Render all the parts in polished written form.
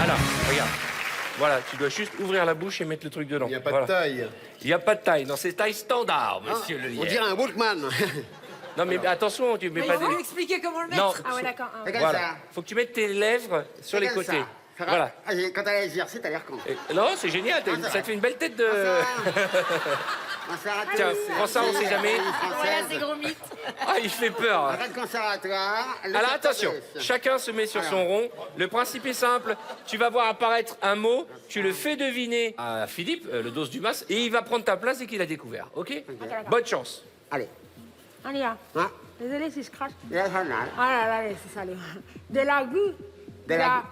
Alors, regarde. Voilà, tu dois juste ouvrir la bouche et mettre le truc dedans. Il n'y a pas Voilà. de taille. Il n'y a pas de taille. Non, c'est taille standard, Ah, monsieur le on lierre. dirait un Walkman. Non, mais attention, tu mets Mais pas il faut des... lui expliquer comment le mettre. Non, Ah ouais, d'accord. Regarde voilà. ça. Faut que tu mettes tes lèvres sur les Regarde côtés. ça. Faire- Voilà. Ah, quand elle a exercé, t'as l'air con. Non, c'est génial, Ah, c'est ça vrai. te fait une belle tête de... Conservatoire. Tiens, prends ça, on sait jamais. Voilà, c'est gros mythe. Ah, il fait peur. Arrête conservatoire. le Alors secteur attention, de- chacun se met sur son rond. Le principe est simple, tu vas voir apparaître un mot, tu le fais deviner à Philippe, le dos du mas, et il va prendre ta place dès qu'il a découvert, ok? d'accord. Bonne chance. Allez. On y va. Hein? Désolé si je crache. Il a son âge. Ah là là, allez, c'est salé. De la gou. De la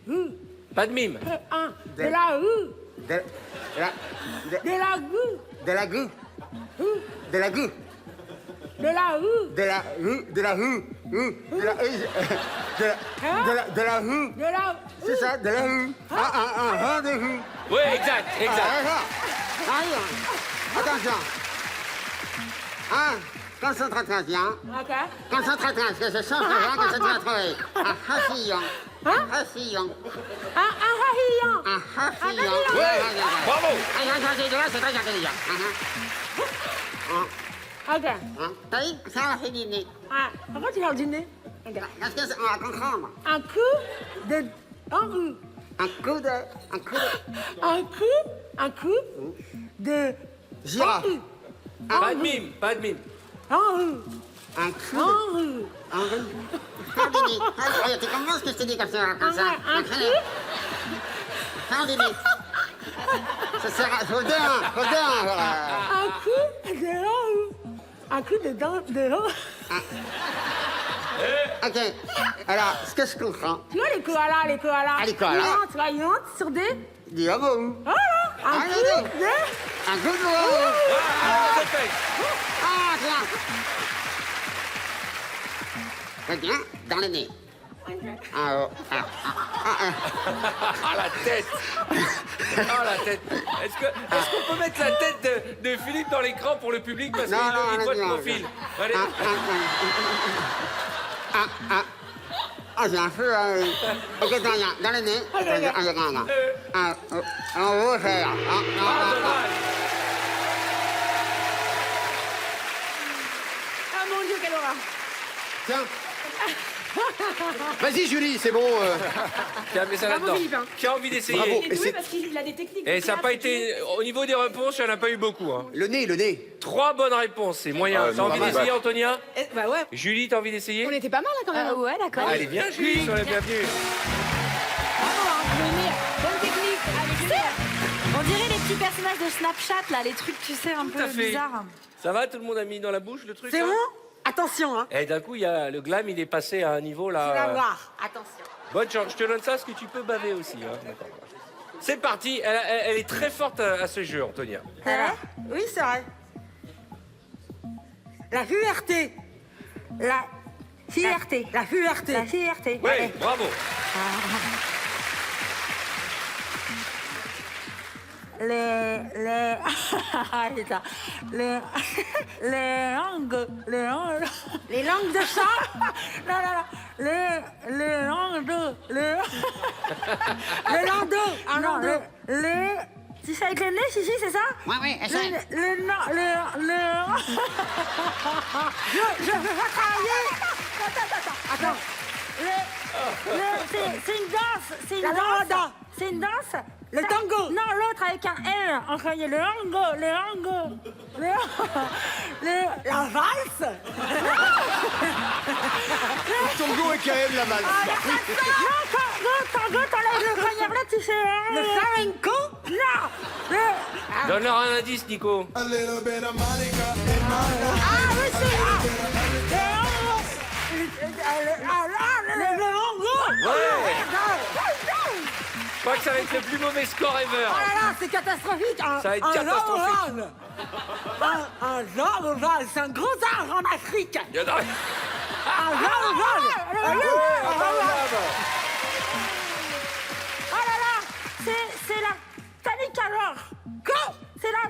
gou. Pas de mime. De la gou. De la... De la gou. De la goût. De la goût. De la gou. De la rue. De la rue. De la... De la rue. De la C'est ça, de la rue. Un rendez-vous. Oui, exact, exact. Attention. Concentration. Ok. Concentration, parce que je sens que que ça doit trouver. Un hachillon. Un hachillon. Un rahillon. Un hachillon. Ouais, bravo. C'est très intelligent. Ok. T'as vu? Ça, on fait dîner. Ah, pourquoi tu vas le dîner? Ok. Parce que on va comprendre. Un coup de... Un coup. Un coup de... Un coup de... Girafe. Pas de mime, pas de mime. Un rue. Un coup Un de... rue. Un rue. Faire dîner. Allez, tu comprends ce que je te dis comme ça? Comme ça. Un coup. Faire dîner. Ça sert à... Faut deux, hein. Faut deux, hein. Voilà. Un coup de rue. Un coup de dent de rue. Ok. Alors, ce que je comprends, Tu vois les koalas, les koalas? Ah, les koalas. Ils montent sur des... dis homo. Voilà. Un Ah, coup non, non. de... Un coup de homo. Ah, ça fait. Ah, tiens. Regarde, dans le nez. Ah, oh, Ah, la tête. Ah, la tête. Est-ce qu'on peut mettre la tête de Philippe dans l'écran pour le public parce qu'il il voit de profil. Allez. j'ai un feu. Ok, dans le nez. On va faire. Ah, dommage. Ah mon Dieu, quelle horreur. Tiens. Vas-y, Julie, c'est bon. Tiens, mets ça Bravo, là-dedans. Philippe, hein. Qui a envie d'essayer? Bravo. Il est doué parce qu'il a des techniques. Et de ça n'a pas classe, été... Au niveau des réponses, il n'y en a pas eu beaucoup. Hein. Le nez. 3 bonnes réponses, c'est moyen. Ah, T'as envie pas mal. d'essayer, Antonia? Bah ouais. Julie, t'as envie d'essayer? On était pas mal là quand même. Ouais, d'accord. Allez, viens, Julie, sur la bienvenue. Bravo, hein. Bonne technique. Allez, On dirait les petits personnages de Snapchat, là, les trucs, tu sais, un Tout peu à fait. bizarres. Ça va, tout le monde a mis dans la bouche le truc? C'est là bon? Attention, hein. Et d'un coup, il y a le glam, il est passé à un niveau Tu vas là. voir. Attention. Bonne chance, je te donne ça parce que tu peux baver aussi. Hein. D'accord. C'est parti, elle est très forte à ce jeu, Antonia. Oui, c'est vrai. La fierté. La fierté. La fierté. La fierté. Oui, Allez. bravo. Les putain. Les langues. Les langues de chat. Non. Les langues de. Le landau. Un Non, landau. les. Tu sais avec le nez, Chichi, c'est ça? Oui, essaye. Je veux pas travailler. Attends. C'est une danse. C'est une La danse. lambada. C'est une danse. Le tango. Non, l'autre avec un L. Enfin, il y a le tango. La valse. Tongo et KM la balle. Non, tango, t'enlèves le poignard là, tu sais. Le flamenco. Non. Donne-leur un indice, Nico. Ah oui, c'est le tango. Ouais. Je crois que ça va être le plus mauvais score ever. Oh là là, c'est catastrophique. Ça va être catastrophique. Un jarre-val, c'est un gros arbre en Afrique. Il y en a- Un jarre-val. Oh là là, c'est la panique alors. Quoi? C'est la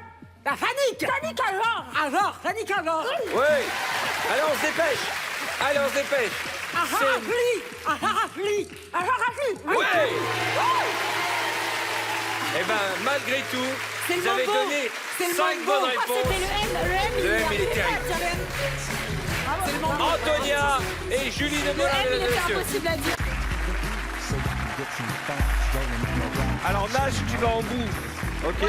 La panique. panique alors. Alors, panique alors. Oui. Allez, on se dépêche. Un parapluie. Un parapluie. Un parapluie. Oui. ben, malgré tout, C'est le vous avez mambo. donné C'est le 5 mambo. bonnes Ah, réponses. C'était le M. Le M, il est terrible. C'est le mambo. Antonia et Julie de Le Moulin, M, il mesdames et était messieurs. impossible à dire. Alors nage, tu vas en bout. Ok.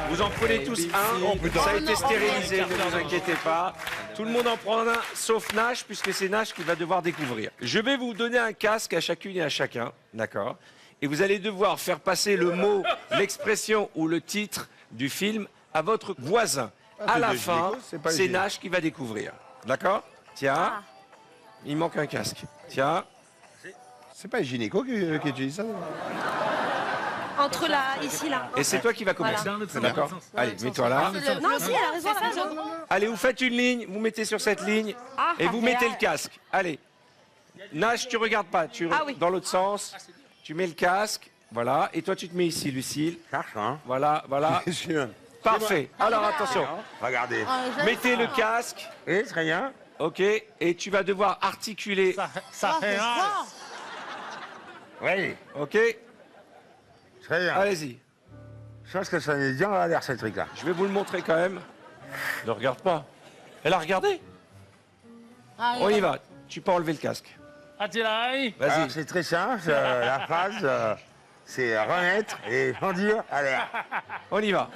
Vous en prenez tous un. Ça a été stérilisé, ne vous inquiétez pas. Tout le monde en prend un, sauf Nash, puisque c'est Nash qui va devoir découvrir. Je vais vous donner un casque à chacune et à chacun, d'accord? Et vous allez devoir faire passer le mot, l'expression ou le titre du film à votre voisin. À la fin, c'est Nash qui va découvrir. D'accord? Tiens. Il manque un casque. Tiens. C'est pas un gynéco qui utilise ça? Entre là, ici, là. Et c'est toi qui vas commencer. D'accord? Allez, mets-toi là. Non, si, elle a raison, elle a raison. Allez, vous faites une ligne, vous mettez sur cette ligne et vous mettez le casque. Allez. Nash, tu regardes pas, dans l'autre sens. Tu mets le casque, voilà. Et toi, tu te mets ici, Lucille. Voilà, voilà. Parfait. Alors, attention. Regardez. Mettez le casque. Et très bien. OK. Et tu vas devoir articuler. Ça fait un. Oui, OK. très bien. Allez-y. Je pense que ça n'est bien à l'air, ce truc-là. Je vais vous le montrer quand même. Ne regarde pas. Elle a regardé. On y va. Tu peux enlever le casque. Vas-y. C'est très simple. La phrase, c'est remettre les pendures à l'air. On y va.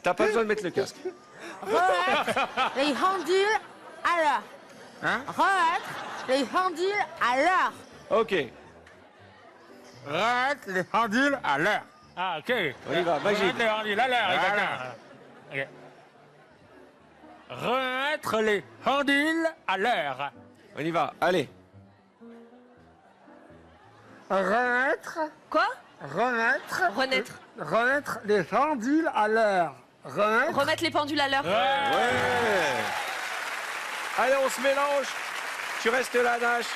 T'as pas besoin de mettre le casque. Les pendules à l'heure. Hein? Remettre les pendules à l'heure. OK. Remettre les pendules à l'heure. Ah, ok. On y va. Magie. Remettre les pendules à l'heure. On y va. Allez. Remettre. Quoi? Remettre. Renaître. Remettre les pendules à l'heure. Remettre. Remettre les pendules à l'heure. Ouais. Allez, on se mélange. Tu restes là, Nash.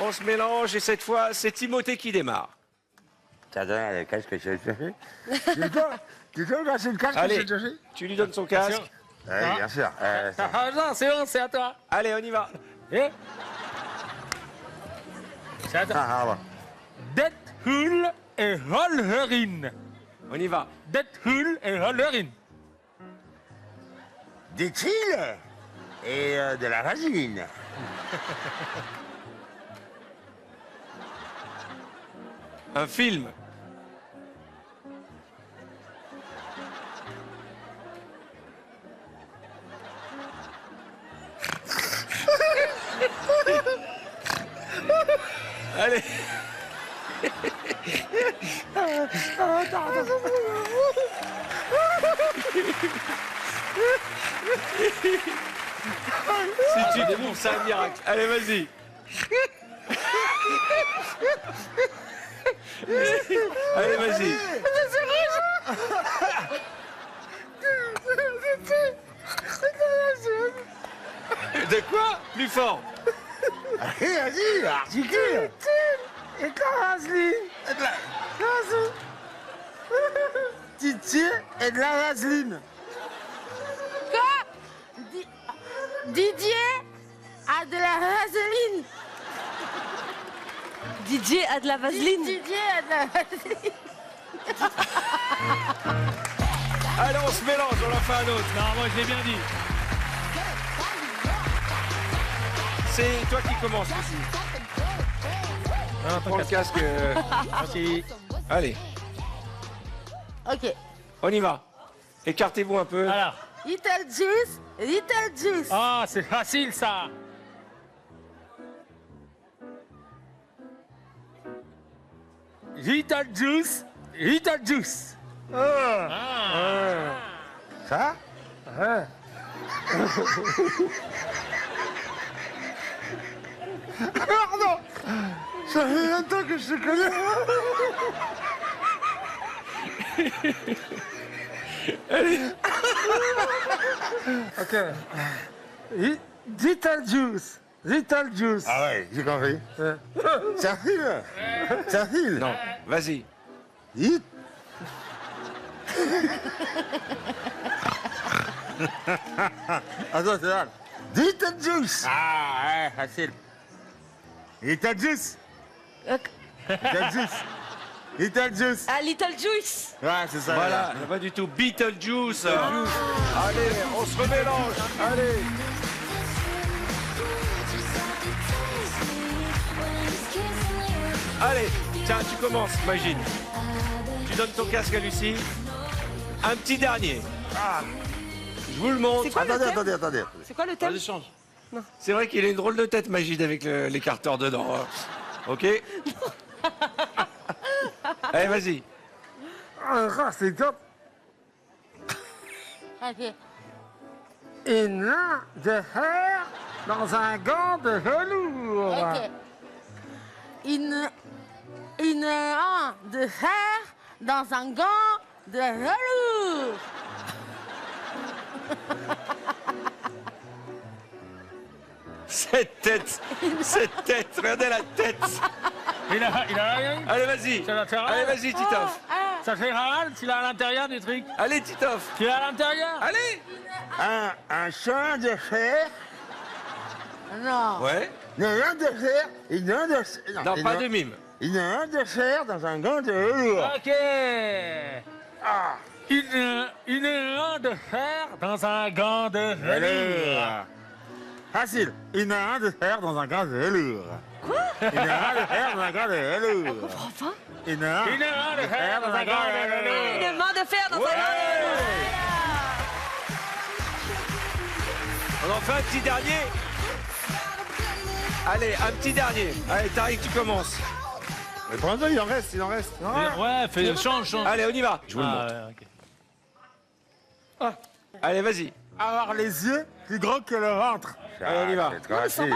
On se mélange et cette fois, c'est Timothée qui démarre. T'as donné le casque que j'ai cherché. Tu peux me passer le casque que Allez, j'ai cherché? tu lui donnes son casque. Oui, bien sûr. Ah non, c'est bon, c'est à toi. Allez, on y va. Et c'est à toi. Ah, Deadpool et Wolverine. On y va. Deadpool et Wolverine. Dit-il et de la vaseline. Un film. Allez. Si tu trouves, c'est un miracle. Allez, vas-y. Allez, vas-y. De quoi? Plus fort. Allez, vas-y, articule. Et de la vaseline. Et de la vaseline. Titi et de la vaseline. Didier a de la vaseline. Didier a de la vaseline. Didier a de la vaseline. Allez, on se mélange, on en fait un autre. Non, moi je l'ai bien dit. C'est toi qui commences ici. Prends le casque. Merci. Allez, Ok. on y va. Écartez-vous un peu. Alors. Little juice, little juice. Ah, c'est facile ça. Little juice, little juice. Ça? Pardon. Ça fait longtemps que je te connais. Ok. Little juice. Little juice. Ah ouais, j'ai compris. C'est un film. C'est un film. Non, vas-y. Hit. Attends, c'est là. Little juice. Ah ouais, facile. Little juice. Little juice. Beetlejuice. Ah, Little Juice. Ouais, c'est ça. Voilà, pas du tout. Beetlejuice. Allez, on se remélange. Allez. Allez, tiens, tu commences, imagine. Tu donnes ton casque à Lucie. Un petit dernier. Je vous le montre. C'est quoi le thème Attendez. C'est quoi le thème? C'est vrai qu'il a une drôle de tête, Magide, avec l'écarteur dedans. Hein. Ok. Allez, vas-y. Ah, c'est top. Ok. Une main de fer dans un gant de velours. Ok. Une main de fer dans un gant de velours. Cette tête, regardez la tête. Il a rien. Allez, vas-y. Ça va faire Allez, mal. vas-y, Titoff. Ça fait mal s'il a à l'intérieur du truc. Allez, Titoff. Tu l'as à l'intérieur. Allez. Un chemin de fer. Non. Ouais. Une main de fer. Une main de fer. Non, pas de mime. Une main de fer dans un gant de velours. Ok. Une main de fer dans un gant de velours. Facile. Une main de fer dans un gant de velours. Quoi? Une main de fer dans un gant de velours. Je comprends pas. Une main Une main de fer dans un gant de velours. Une main de fer dans un gant de velours. On en fait un petit dernier. Allez, un petit dernier. Allez, Tariq, tu commences. Mais pour l'instant, il en reste. Ouais, change. Allez, on y va. Je vous le montre. Ouais, ok. Allez, vas-y. Avoir les yeux plus gros que le ventre. Allez, on y va. C'est trop facile.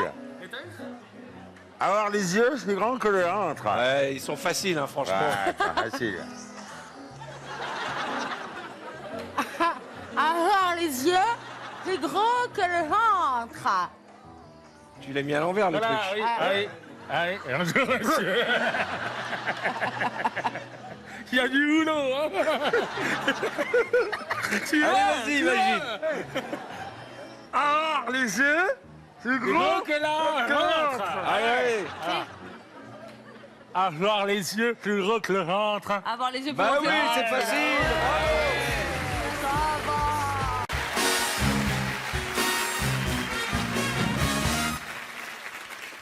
Avoir les yeux plus grands que le ventre. Ouais, ils sont faciles, hein, franchement. Ouais, c'est facile. Avoir les yeux plus gros que le ventre. Tu l'as mis à l'envers, le Voilà, truc. oui, allez, un jour, monsieur. Il y a du boulot, hein. Allez, vas-y, imagine. Avoir les yeux plus Plus gros gros que la ventre. Allez. Avoir les yeux plus gros que le ventre. Avoir les yeux plus Bah gros oui, que le c'est ventre. facile.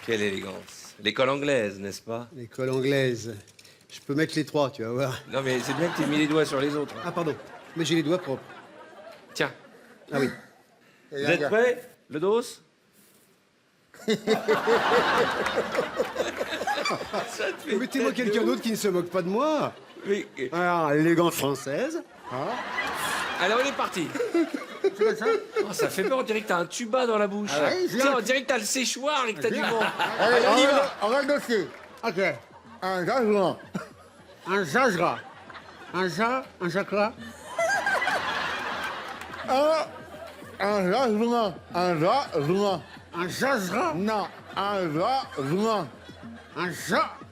Quelle élégance. L'école anglaise, n'est-ce pas? L'école anglaise. Je peux mettre les trois, tu vas voir. Non, mais c'est bien que tu aies mis les doigts sur les autres. Ah, pardon. Mais j'ai les doigts propres. Tiens, Ah oui. vous êtes prêts? Le dos? Mettez-moi quelqu'un d'autre qui ne se moque pas de moi. Oui. Alors, l'élégance française. Allez, on est parti. Oh, ça fait peur, on dirait que t'as un tuba dans la bouche. Tu sais, on dirait que t'as le séchoir et que t'as du vent. Allez, on y va. On va le dossier. Ok. Un jasement. Un jasera. Un quoi? Un jasement. Un jasement. Un jasera? Non. Un jasement.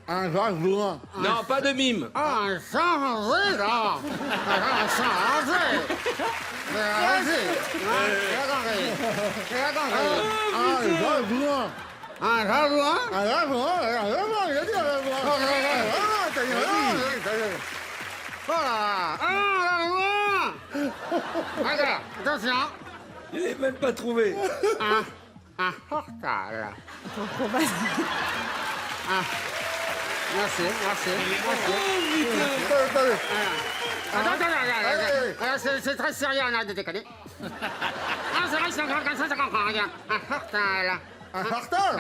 Un jasement. Non, pas de mime. Un changé, là. Un changé. Attention. Je l'ai même pas trouvé. Un portal. Merci. Attends, c'est très sérieux, on a de déconner. C'est vrai, c'est encore comme ça comprend rien. Un portal. Un portal?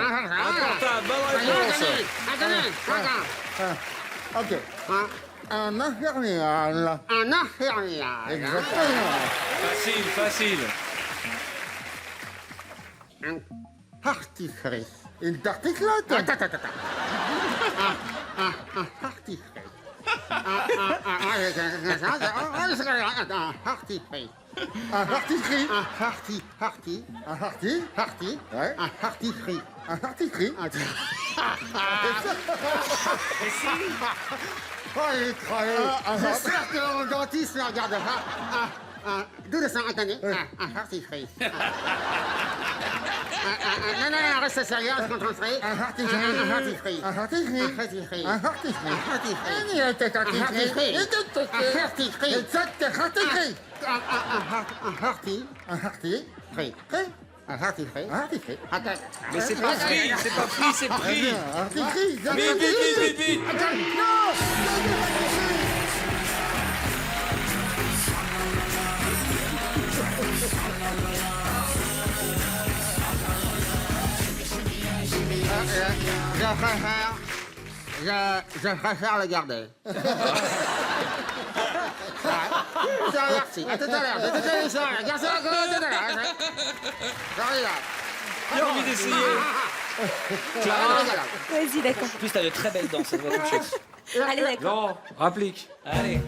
Bonne réponse. Attendez. Ok. Un infernal. Un infernal. Exactement. Facile. Un tartiflette. Une tartiflette? Attends. Un tartiflette. Un parti-frit. Un parti? Ouais. Un parti-frit. Un parti-frit. Oh, il est crevé. J'espère que mon dentiste ne regarde pas. D'où le sang, attendez. Un parti-frit. Non, reste sérieux, on se concentre. Un hortifrice. Un hortifrice. Un Mais c'est pas free, c'est pas free, c'est pris. Vite. Je préfère le garder. Merci. À tout à l'heure. Garde ça à tout à l'heure. J'arrive. J'ai envie d'essayer. Vas-y, d'accord. En plus, t'as de très belles dents, ça doit être une chose. Allez, d'accord. Non, rapplique. Allez.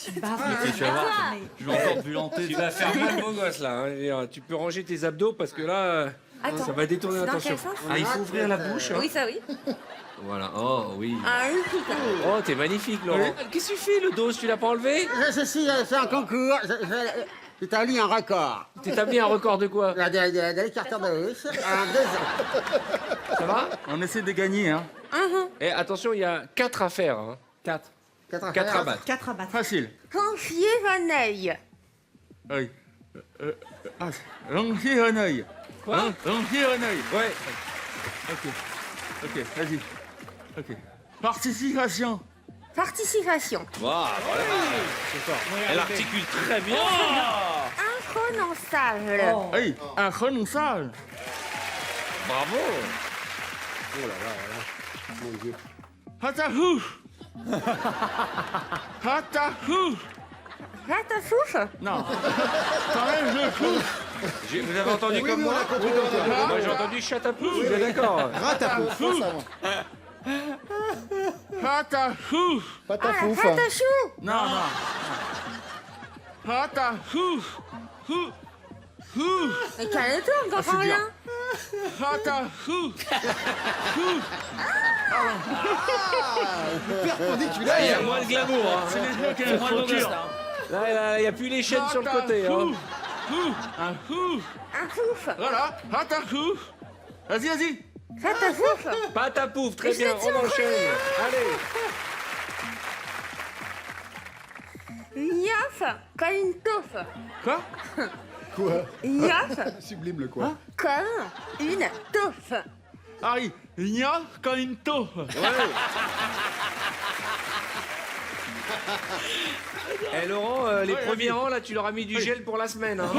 Tu vas voir. Je vais encore bulanter. Tu vas faire mal beau gosse là. Hein. Tu peux ranger tes abdos parce que là, Attends. ça va détourner Dans l'attention. quel sens Ah, il faut ouvrir la bouche. Hein. Oui, ça oui. Voilà. Oh oui. Ah, oui, putain. Oh, t'es magnifique, Laurent. Qu'est-ce que tu fais, le dos? Tu l'as pas enlevé? Je suis fait un concours. J'établis un record. T'établis un record de quoi? De l'écarteur de bouche en 2 ans. Ça va? On essaie de gagner, hein. Et attention, il y a 4 à faire. Hein. 4. 4 à battre. 4 à battre. Facile. Confiez un œil. Oui. Ronger un œil. Quoi? Ronger un œil. Ouais. Ok, vas-y. Ok. Participation. Participation. Voilà. Elle articule très bien. Un prononçable. Oui, un renoncage. Bravo. Hatahou. Hatahou. Ratafouf. Non. T'enlèves le fou. Vous avez entendu comme moi? Moi, j'ai entendu chatapou. Vous êtes d'accord? Ratapouf. Hatahou. Patafouf. Ratachou. Non. Hatahou. Hou. Hou. Mais calme-toi, on comprend c'est bien. rien. Hatahou. Perpendiculaire. Il y a moins de glamour. Hein. C'est les gens qui ont Moi, le gosse, là. Là, il n'y a plus les chaînes sur le côté. Hein. Un hou. Un fouf. Voilà. Hatahou. Vas-y. Ratafouf. Patapouf, très Je bien, l'ai dit en on enchaîne. Allez. Gnauf comme une touffe. Quoi? Quoi? Gnauf Sublime le quoi? comme une touffe. Ah oui. Il y a quand une taupe. Eh Laurent, les Ouais, premiers vas-y. rangs, là, tu leur as mis du gel pour la semaine. Hein.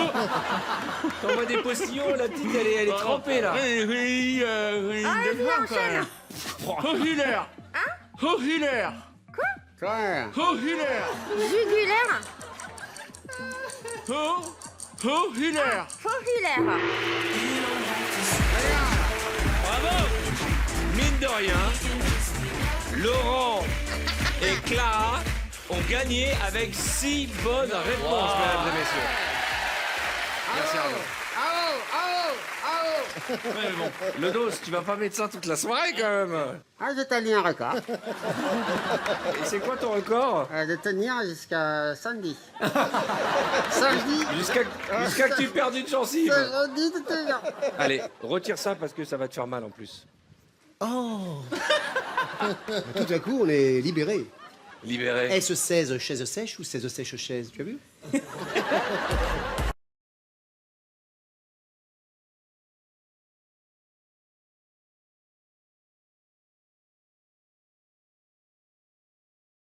T'envoies des postillons, la petite, elle est trempée, là. Oui, Allez, enchaîne. Hohilaire. Hohilaire. Claire. Hohilaire. Jugulaire. Hohilaire. Fourrilaire. Mine de rien, Laurent et Clara ont gagné avec 6 bonnes réponses, mesdames et messieurs. Merci Arnaud. Le dos, tu vas pas mettre ça toute la soirée quand même. Ah, j'établis un record. Et c'est quoi ton record? De tenir jusqu'à samedi. Samedi. Jusqu'à que tu perdes une gencive. Samedi, tout est bien. Allez, retire ça parce que ça va te faire mal en plus. Oh. Tout à coup, on est libéré. Libéré. Est-ce 16 chaises sèches ou 16 sèches chaises? Tu as vu?